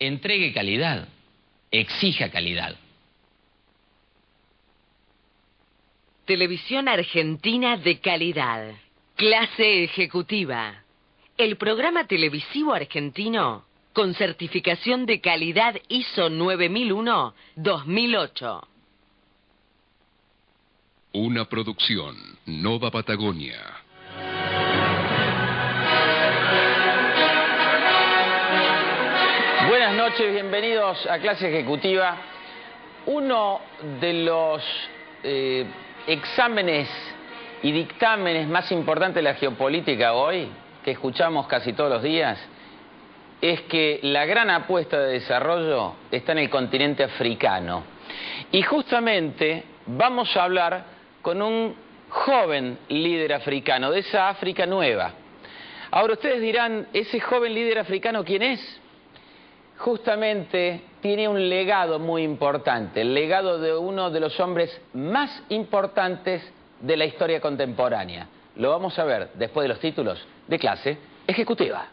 entregue calidad, exija calidad. Televisión argentina de calidad. Clase Ejecutiva. El programa televisivo argentino con certificación de calidad ISO 9001-2008. Una producción Nova Patagonia. Buenas noches, bienvenidos a Clase Ejecutiva. Uno de los exámenes y dictámenes más importantes de la geopolítica hoy, que escuchamos casi todos los días, es que la gran apuesta de desarrollo está en el continente africano. Y justamente vamos a hablar con un joven líder africano, de esa África nueva. Ahora ustedes dirán, ¿ese joven líder africano quién es? Justamente tiene un legado muy importante, el legado de uno de los hombres más importantes de la historia contemporánea. Lo vamos a ver después de los títulos de Clase Ejecutiva.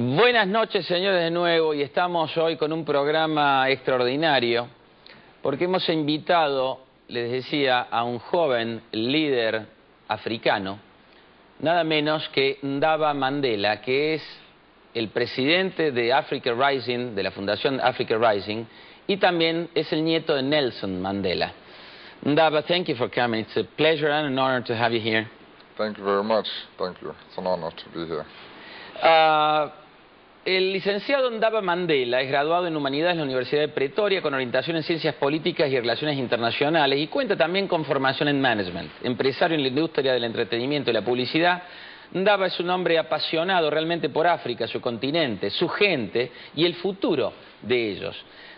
Buenas noches, señores, de nuevo, y estamos hoy con un programa extraordinario porque hemos invitado, les decía, a un joven líder africano, nada menos que Ndaba Mandela, que es el presidente de Africa Rising, de la Fundación Africa Rising, y también es el nieto de Nelson Mandela. Ndaba, thank you for coming. It's a pleasure and an honor to have you here. Thank you very much. Thank you. It's an honor to be here. El licenciado Ndaba Mandela es graduado en Humanidades en la Universidad de Pretoria con orientación en Ciencias Políticas y Relaciones Internacionales y cuenta también con formación en Management. Empresario en la industria del entretenimiento y la publicidad, Ndaba es un hombre apasionado realmente por África, su continente, su gente y el futuro de ellos.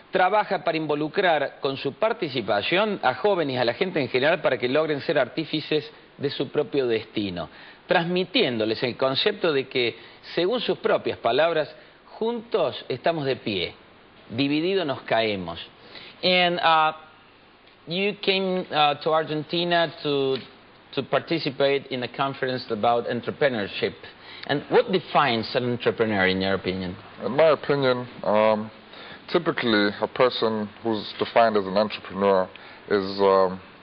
Trabaja para involucrar con su participación a jóvenes y a la gente en general para que logren ser artífices de su propio destino, transmitiéndoles el concepto de que, según sus propias palabras, juntos estamos de pie, divididos nos caemos. And you came to Argentina to participate in a conference about entrepreneurship. And what defines an entrepreneur, in your opinion? In my opinion, typically a person who's defined as an entrepreneur is,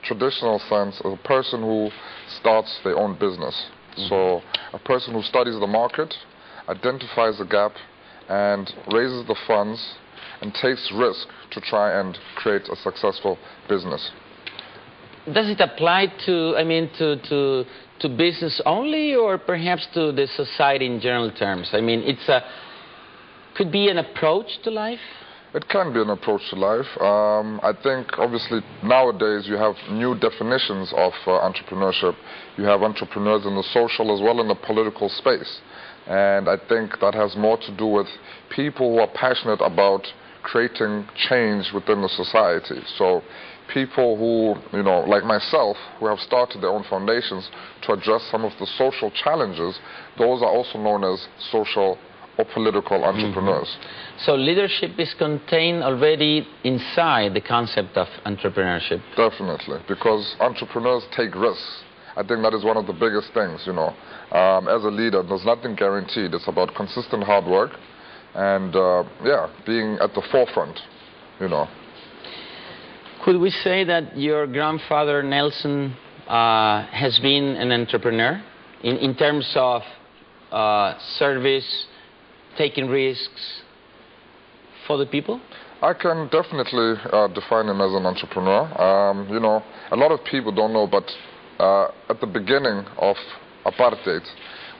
traditional sense, a person who starts their own business. So a person who studies the market, identifies the gap, and raises the funds and takes risk to try and create a successful business. Does it apply to, to business only, or perhaps to the society in general terms? I mean, could be an approach to life? It can be an approach to life. I think, obviously, nowadays you have new definitions of entrepreneurship. You have entrepreneurs in the social as well in the political space. And I think that has more to do with people who are passionate about creating change within the society. So people who, like myself, who have started their own foundations to address some of the social challenges, those are also known as social or political entrepreneurs. So leadership is contained already inside the concept of entrepreneurship. Definitely, because entrepreneurs take risks. I think that is one of the biggest things, As a leader, there's nothing guaranteed. It's about consistent hard work and, being at the forefront, Could we say that your grandfather, Nelson, has been an entrepreneur in terms of service, taking risks for the people? I can definitely define him as an entrepreneur. A lot of people don't know, but at the beginning of apartheid,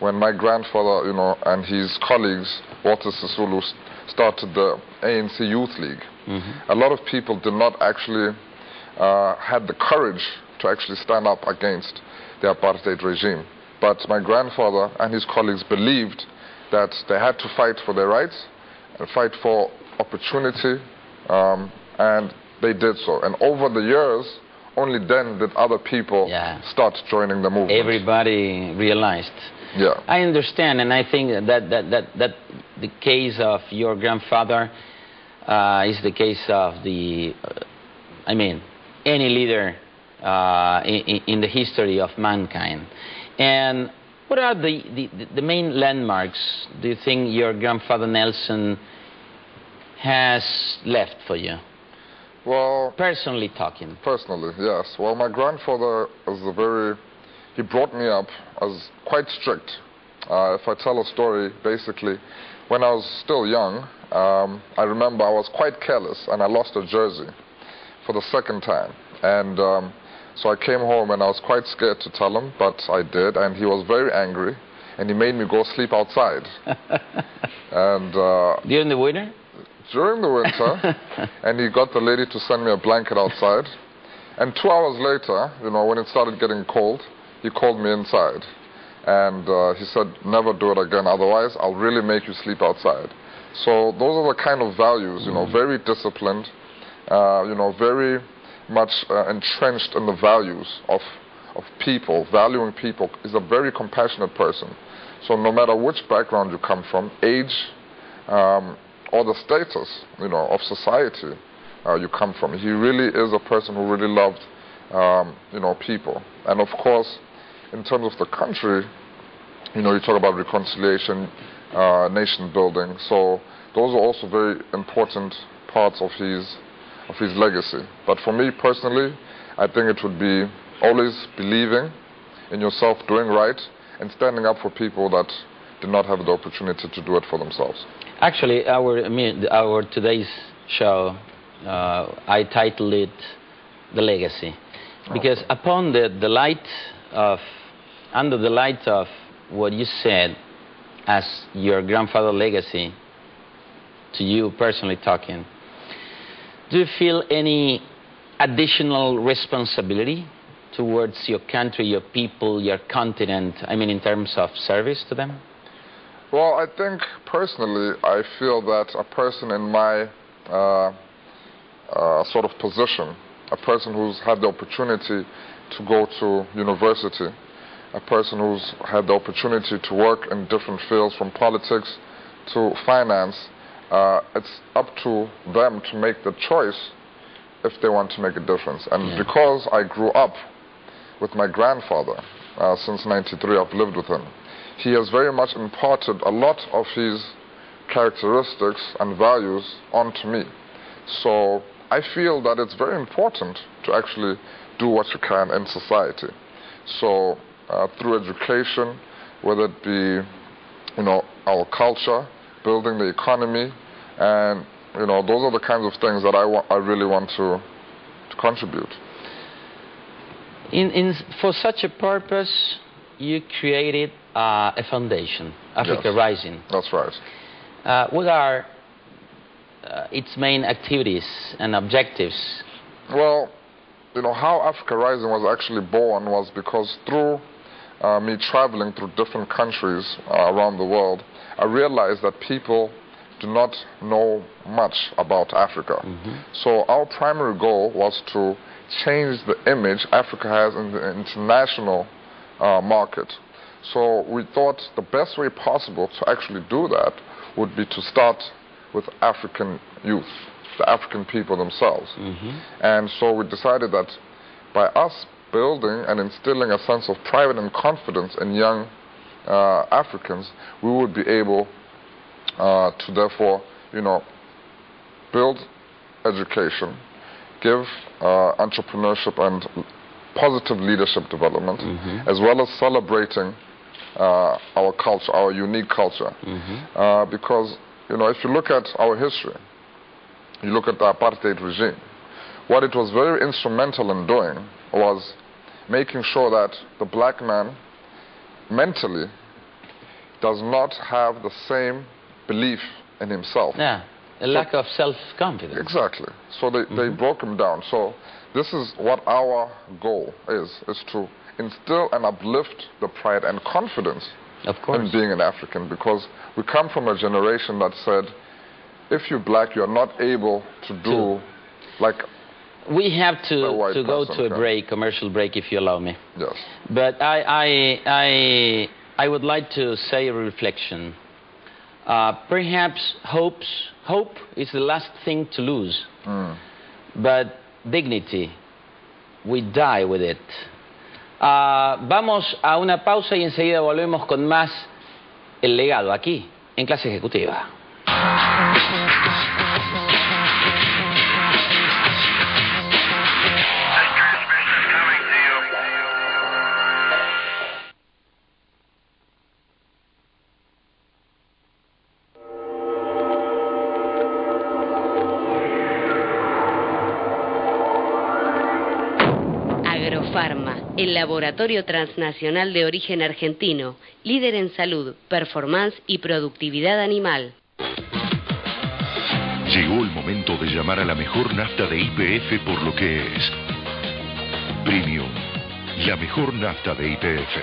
when my grandfather, and his colleagues, Walter Sisulu, started the ANC Youth League, a lot of people did not actually had the courage to actually stand up against the apartheid regime. But my grandfather and his colleagues believed that they had to fight for their rights and fight for opportunity and they did so. And over the years, only then did other people start joining the movement. Everybody realized. Yeah. I understand, and I think that the case of your grandfather is the case of the, I mean, any leader in the history of mankind. And what are the main landmarks do you think your grandfather Nelson has left for you? Well, personally talking. Personally, yes. Well, my grandfather was he brought me up as quite strict. If I tell a story, basically, when I was still young, I remember I was quite careless and I lost a jersey for the second time. And so I came home and I was quite scared to tell him, but I did, and he was very angry, and he made me go sleep outside. And during the winter? During the winter, and he got the lady to send me a blanket outside. And 2 hours later, you know, when it started getting cold, he called me inside. And he said, never do it again, otherwise I'll really make you sleep outside. So those are the kind of values, you know, very disciplined, you know, very much entrenched in the values of people, valuing people. He's a very compassionate person. So no matter which background you come from, age, or the status, you know, of society you come from, he really is a person who really loved, you know, people. And of course, in terms of the country, you know, you talk about reconciliation, nation building. So those are also very important parts of his legacy. But for me personally, I think it would be always believing in yourself, doing right, and standing up for people that did not have the opportunity to do it for themselves. Actually, our today's show, I titled it "The Legacy," because upon under the light of what you said as your grandfather's legacy, to you personally talking, do you feel any additional responsibility towards your country, your people, your continent, I mean, in terms of service to them? Well, I think personally, I feel that a person in my sort of position, a person who's had the opportunity to go to university, a person who's had the opportunity to work in different fields from politics to finance, it's up to them to make the choice if they want to make a difference. And because I grew up with my grandfather, since '93 I've lived with him, he has very much imparted a lot of his characteristics and values onto me. So I feel that it's very important to actually do what you can in society. So through education, whether it be, you know, our culture, building the economy, and, you know, those are the kinds of things that I really want to contribute. For such a purpose, you created a foundation, Africa Rising. That's right. What are its main activities and objectives? Well, you know, how Africa Rising was actually born was because through me traveling through different countries around the world, I realized that people do not know much about Africa. So our primary goal was to change the image Africa has in the international market. So we thought the best way possible to actually do that would be to start with African youth, the African people themselves. And so we decided that by us building and instilling a sense of pride and confidence in young Africans, we would be able to therefore, you know, build education, give entrepreneurship and positive leadership development, as well as celebrating our culture, our unique culture. Because, you know, if you look at our history, you look at the apartheid regime, what it was very instrumental in doing was making sure that the black man mentally does not have the same belief in himself. Yeah, a lack of self-confidence. Exactly. So they broke him down. So this is what our goal is to instill and uplift the pride and confidence in being an African, because we come from a generation that said if you're black, you're not able to do like... We have to go to a break, commercial break, if you allow me. Yes. But I would like to say a reflection. Perhaps hope is the last thing to lose. But dignity, we die with it. Vamos a una pausa y enseguida volvemos con más El Legado, aquí, en Clase Ejecutiva. El laboratorio transnacional de origen argentino, líder en salud, performance y productividad animal. Llegó el momento de llamar a la mejor nafta de YPF por lo que es. Premium, la mejor nafta de YPF.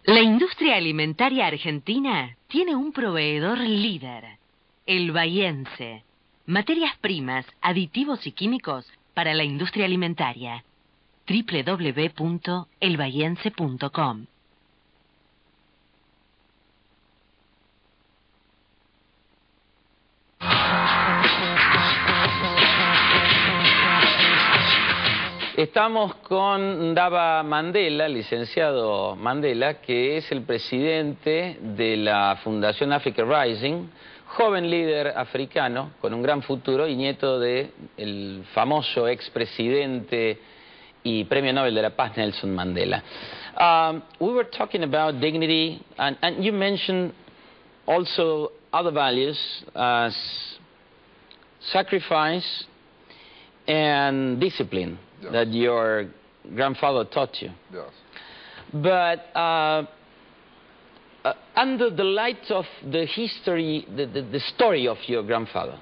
La industria alimentaria argentina tiene un proveedor líder, el bahiense. Materias primas, aditivos y químicos para la industria alimentaria. www.elbahiense.com. Estamos con Ndaba Mandela, licenciado Mandela, que es el presidente de la Fundación Africa Rising, joven líder africano con un gran futuro y nieto del famoso expresidente y premio Nobel de la Paz Nelson Mandela. We were talking about dignity, and you mentioned also other values as sacrifice and discipline that your grandfather taught you. Yes. But under the light of the history, the story of your grandfather,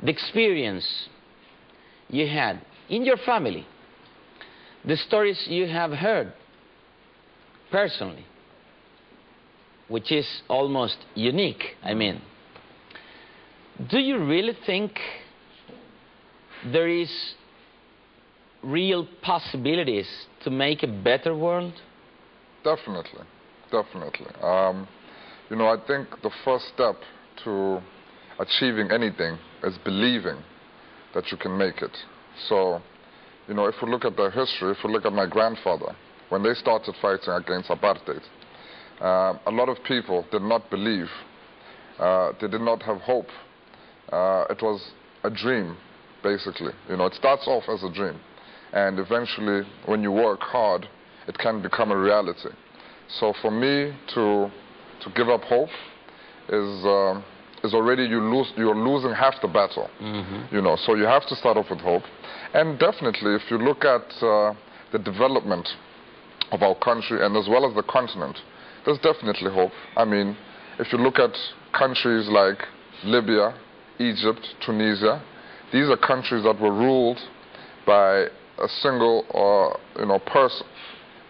the experience you had in your family, the stories you have heard personally, which is almost unique, I mean, do you really think there is real possibilities to make a better world? Definitely. Definitely. You know, I think the first step to achieving anything is believing that you can make it. So, you know, if we look at the history, if we look at my grandfather, when they started fighting against apartheid, a lot of people did not believe. They did not have hope. It was a dream, basically. You know, it starts off as a dream. And eventually, when you work hard, it can become a reality. So for me to give up hope is already you're losing half the battle. You know, so you have to start off with hope. And definitely, if you look at the development of our country and as well as the continent, there's definitely hope. I mean, if you look at countries like Libya, Egypt, Tunisia, these are countries that were ruled by a single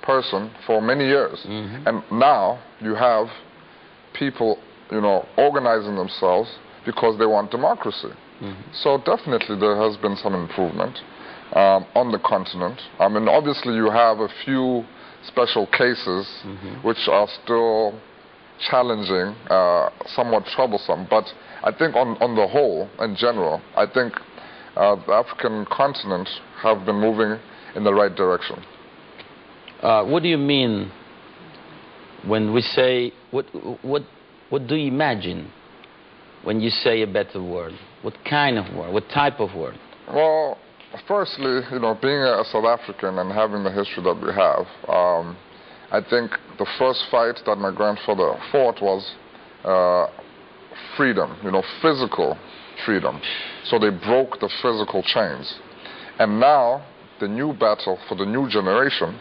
person for many years. And now you have people, you know, organizing themselves because they want democracy. So definitely there has been some improvement on the continent. I mean, obviously you have a few special cases which are still challenging, somewhat troublesome, but I think on the whole, in general, I think the African continent have been moving in the right direction. What do you mean when we say, what do you imagine when you say a better world? What kind of world? What type of world? Well, firstly, you know, being a South African and having the history that we have, I think the first fight that my grandfather fought was freedom, you know, physical freedom. So they broke the physical chains. And now, the new battle for the new generation,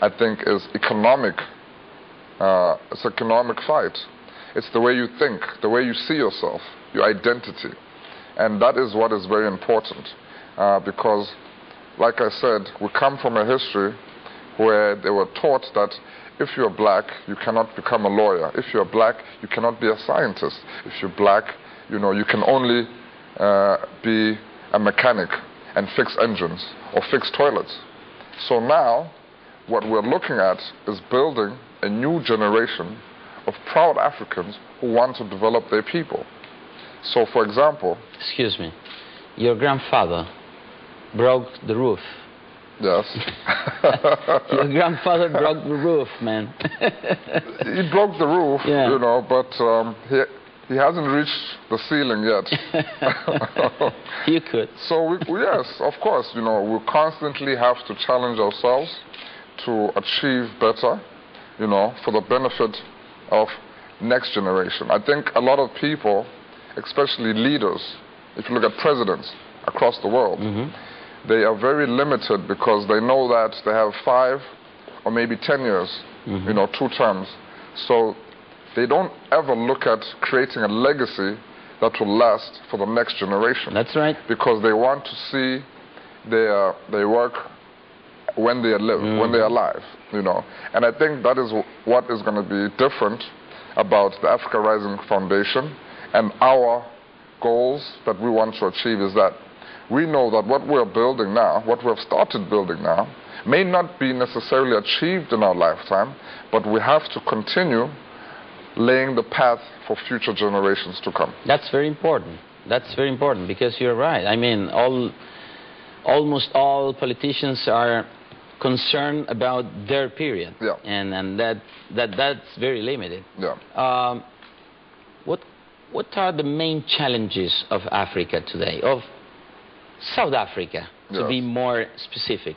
I think, is economic. It's an economic fight. It's the way you think, the way you see yourself, your identity. And that is what is very important. Because, like I said, we come from a history where they were taught that if you're black, you cannot become a lawyer. If you're black, you cannot be a scientist. If you're black, you can only be a mechanic and fix engines or fix toilets. So now, what we're looking at is building a new generation of proud Africans who want to develop their people. So, for example... Excuse me. Your grandfather broke the roof. Yes. Your grandfather broke the roof, man. He broke the roof, yeah. But he hasn't reached the ceiling yet. You could. So, yes, of course, we constantly have to challenge ourselves to achieve better, for the benefit of next generation. I think a lot of people, especially leaders, if you look at presidents across the world, they are very limited because they know that they have 5 or maybe 10 years, 2 terms. So they don't ever look at creating a legacy that will last for the next generation. That's right. Because they want to see their work when they live, when they are alive, And I think that is what is going to be different about the Africa Rising Foundation and our goals that we want to achieve is that we know that what we're building now, what we have started building now, may not be necessarily achieved in our lifetime, but we have to continue laying the path for future generations to come. That's very important. That's very important because you're right. I mean, almost all politicians are concerned about their period, yeah. and that's very limited. Yeah. What are the main challenges of Africa today, of South Africa, to be more specific,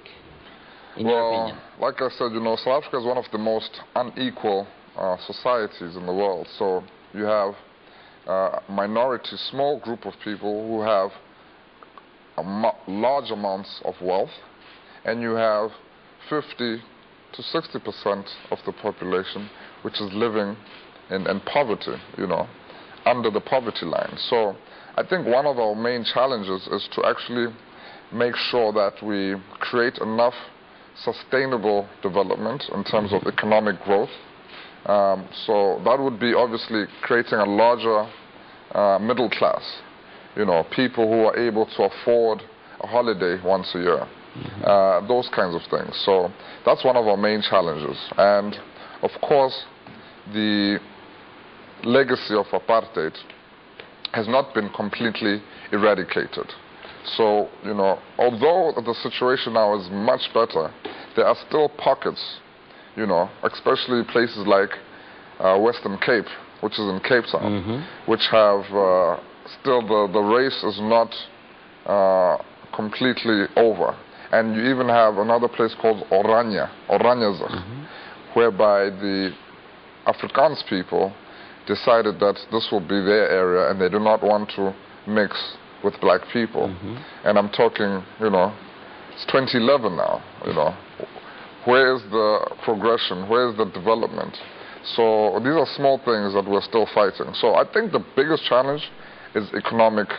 in your opinion? Like I said, South Africa is one of the most unequal societies in the world. So you have a minority, small group of people who have large amounts of wealth, and you have 50 to 60% of the population which is living in poverty, under the poverty line. So I think one of our main challenges is to actually make sure that we create enough sustainable development in terms of economic growth. So that would be obviously creating a larger middle class, people who are able to afford a holiday once a year, those kinds of things. So that's one of our main challenges. And of course, the legacy of apartheid has not been completely eradicated. So, although the situation now is much better, there are still pockets, especially places like Western Cape, which is in Cape Town, which have still the race is not completely over. And you even have another place called Oranjezig, whereby the Afrikaans people decided that this will be their area and they do not want to mix with black people. And I'm talking, it's 2011 now, Where is the progression? Where is the development? So these are small things that we're still fighting. So I think the biggest challenge is economic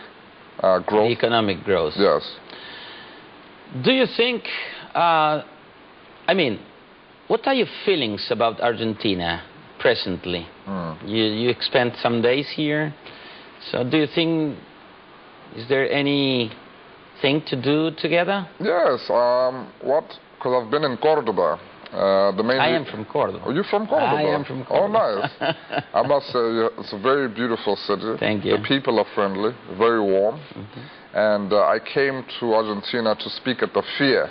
growth. Economic growth. Yes. Do you think, what are your feelings about Argentina presently? You spent some days here. So do you think, is there anything to do together? Yes. Because I've been in Cordoba. I am from Cordoba. Are you from Cordoba? I am from Cordoba. Oh, nice. I must say, it's a very beautiful city. Thank you. The people are friendly, very warm. And I came to Argentina to speak at the FIE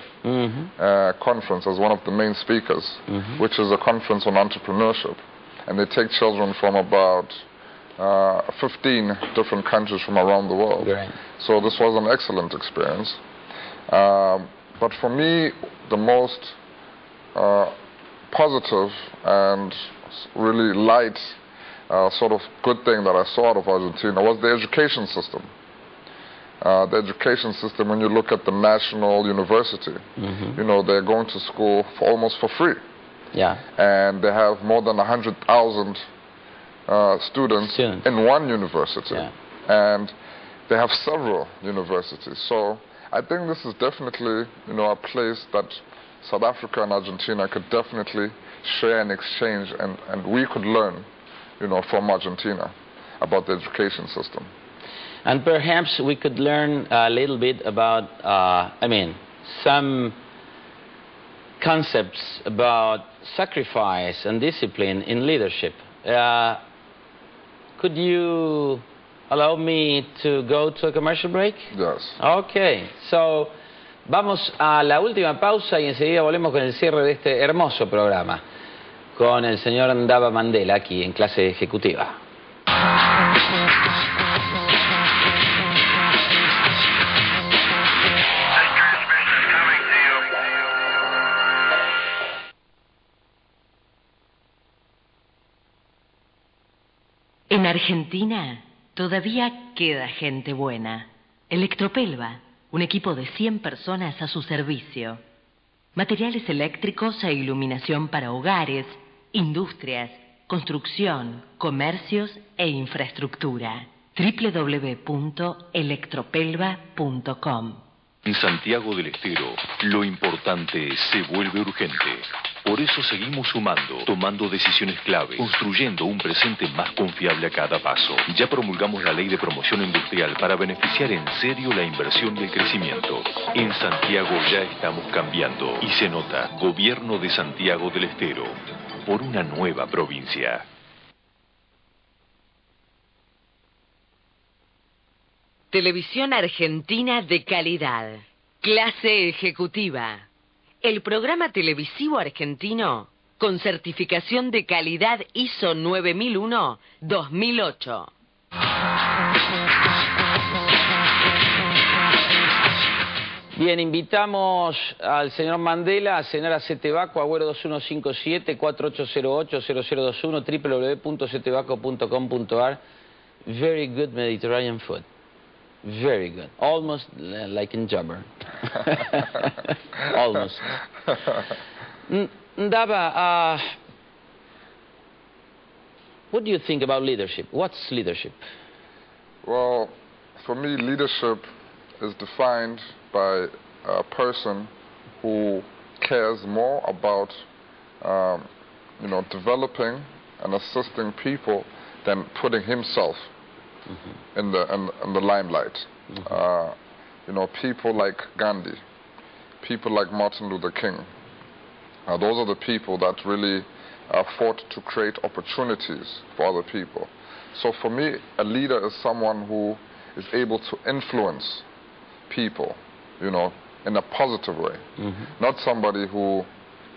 conference as one of the main speakers, which is a conference on entrepreneurship. And they take children from about 15 different countries from around the world. Right. So this was an excellent experience. But for me, the most positive and really light sort of good thing that I saw out of Argentina was the education system. The education system, when you look at the national university, they're going to school almost for free. Yeah. And they have more than 100,000 students in one university. Yeah. And they have several universities. So I think this is definitely, a place that South Africa and Argentina could definitely share and exchange, and we could learn, you know, from Argentina about the education system. And perhaps we could learn a little bit about, some concepts about sacrifice and discipline in leadership. Could you allow me to go to a commercial break? Yes. Okay, so vamos a la última pausa y enseguida volvemos con el cierre de este hermoso programa con el señor Ndaba Mandela aquí en Clase Ejecutiva. En Argentina todavía queda gente buena. Electropelva, un equipo de 100 personas a su servicio. Materiales eléctricos e iluminación para hogares, industrias, construcción, comercios e infraestructura. www.electropelva.com. En Santiago del Estero, lo importante se vuelve urgente. Por eso seguimos sumando, tomando decisiones clave, construyendo un presente más confiable a cada paso. Ya promulgamos la Ley de Promoción Industrial para beneficiar en serio la inversión y el crecimiento. En Santiago ya estamos cambiando y se nota. Gobierno de Santiago del Estero, por una nueva provincia. Televisión argentina de calidad. Clase Ejecutiva. El programa televisivo argentino con certificación de calidad ISO 9001-2008. Bien, invitamos al señor Mandela a cenar a Cetebaco, Agüero 2157-4808-0021, www.cetebaco.com.ar. Very good Mediterranean food. Very good. Almost like in Jabber. Almost. Ndaba, what do you think about leadership? What's leadership? Well, for me, leadership is defined by a person who cares more about, developing and assisting people than putting himself in the limelight. People like Gandhi, people like Martin Luther King. Those are the people that really fought to create opportunities for other people. So for me, a leader is someone who is able to influence people, in a positive way. Not somebody who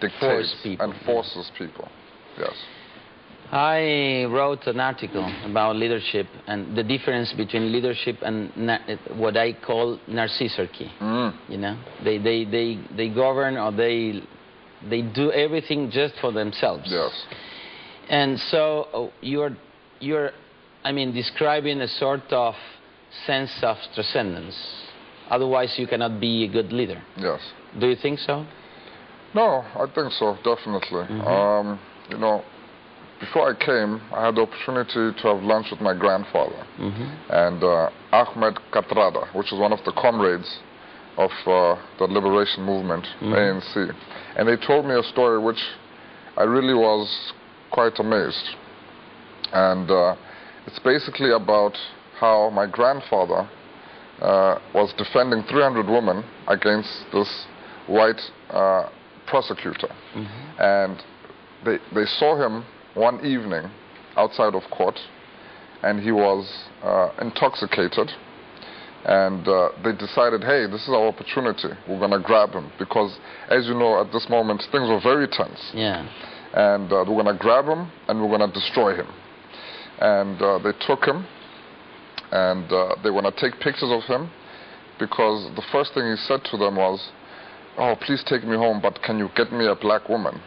dictates and forces people. Yes. I wrote an article about leadership and the difference between leadership and what I call narcissarchy. They govern, or they do everything just for themselves. Yes. And so you're describing a sort of sense of transcendence. Otherwise, you cannot be a good leader. Yes. Do you think so? No, I think so, definitely. Before I came, I had the opportunity to have lunch with my grandfather and Ahmed Katrada, which is one of the comrades of the liberation movement, ANC. And they told me a story which I really was quite amazed. And it's basically about how my grandfather was defending 300 women against this white prosecutor. And they saw him one evening outside of court, and he was intoxicated, and they decided, hey, this is our opportunity, we're going to grab him, because as you know, at this moment things were very tense. Yeah. And we're going to grab him and we're going to destroy him. And they took him, and they want to take pictures of him, because the first thing he said to them was, oh, please take me home, but can you get me a black woman?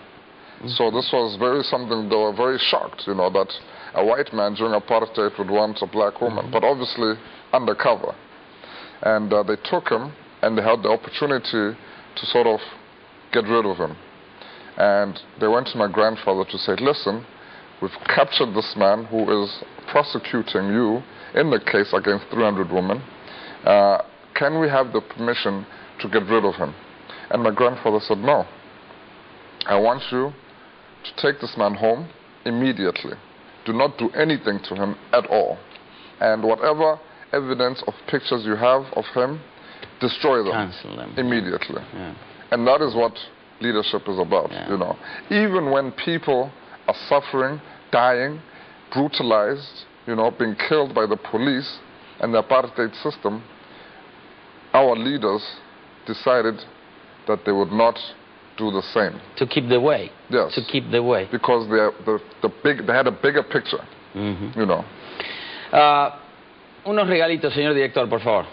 So this was something they were very shocked, that a white man during apartheid would want a black woman, but obviously undercover. And they took him, and they had the opportunity to sort of get rid of him. And they went to my grandfather to say, listen, we've captured this man who is prosecuting you in the case against 300 women. Can we have the permission to get rid of him? And my grandfather said, no, I want you to take this man home immediately. Do not do anything to him at all. And whatever evidence of pictures you have of him, destroy them, cancel them immediately. Yeah. And that is what leadership is about, you know. Even when people are suffering, dying, brutalized, you know, being killed by the police and the apartheid system, our leaders decided that they would not do the same. To keep the way. Yes. To keep the way. Because they had a bigger picture, you know. Unos regalitos, señor director, por favor.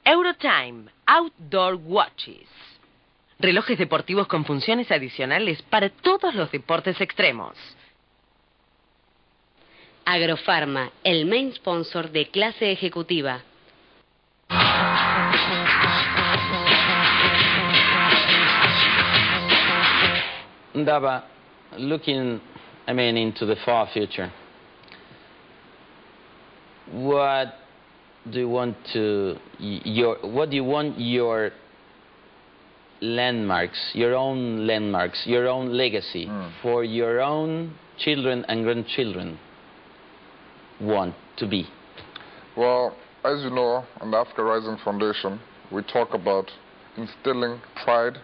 Eurotime Outdoor Watches. Relojes deportivos con funciones adicionales para todos los deportes extremos. Agrofarma, el main sponsor de Clase Ejecutiva. Ndaba, looking, into the far future, what do you want your landmarks, your own legacy for your own children and grandchildren want to be? Well, as you know, in the Africa Rising Foundation, we talk about instilling pride,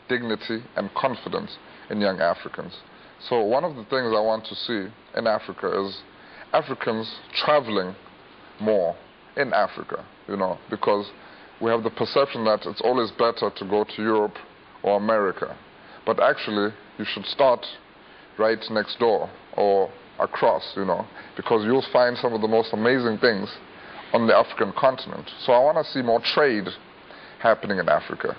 dignity, and confidence in young Africans. So one of the things I want to see in Africa is Africans traveling more in Africa, you know, because we have the perception that it's always better to go to Europe or America. But actually, you should start right next door or across, you know, because you'll find some of the most amazing things on the African continent. So I want to see more trade happening in Africa.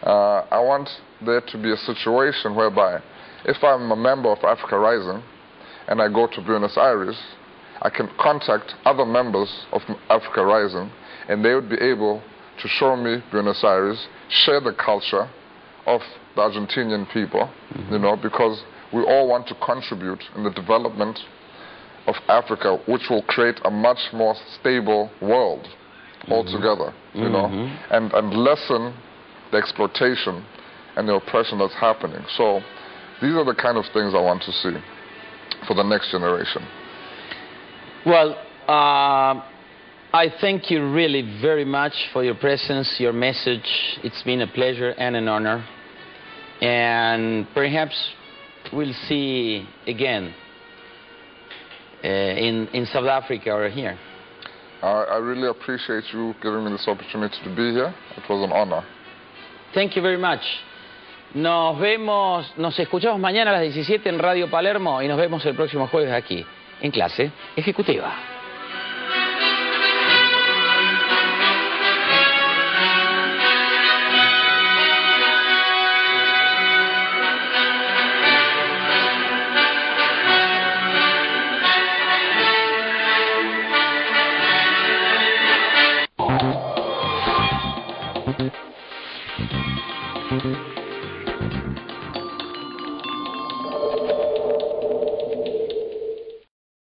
I want there to be a situation whereby if I'm a member of Africa Rising and I go to Buenos Aires, I can contact other members of Africa Rising and they would be able to show me Buenos Aires, share the culture of the Argentinian people, you know, because we all want to contribute in the development of Africa, which will create a much more stable world altogether, you know, and lessen the exploitation and the oppression that's happening. So these are the kind of things I want to see for the next generation. Well, I thank you really very much for your presence, your message. It's been a pleasure and an honor. And perhaps we'll see again in South Africa or here. I really appreciate you giving me this opportunity to be here. It was an honor. Thank you very much. Nos escuchamos mañana a las 17 en Radio Palermo y nos vemos el próximo jueves aquí, en Clase Ejecutiva.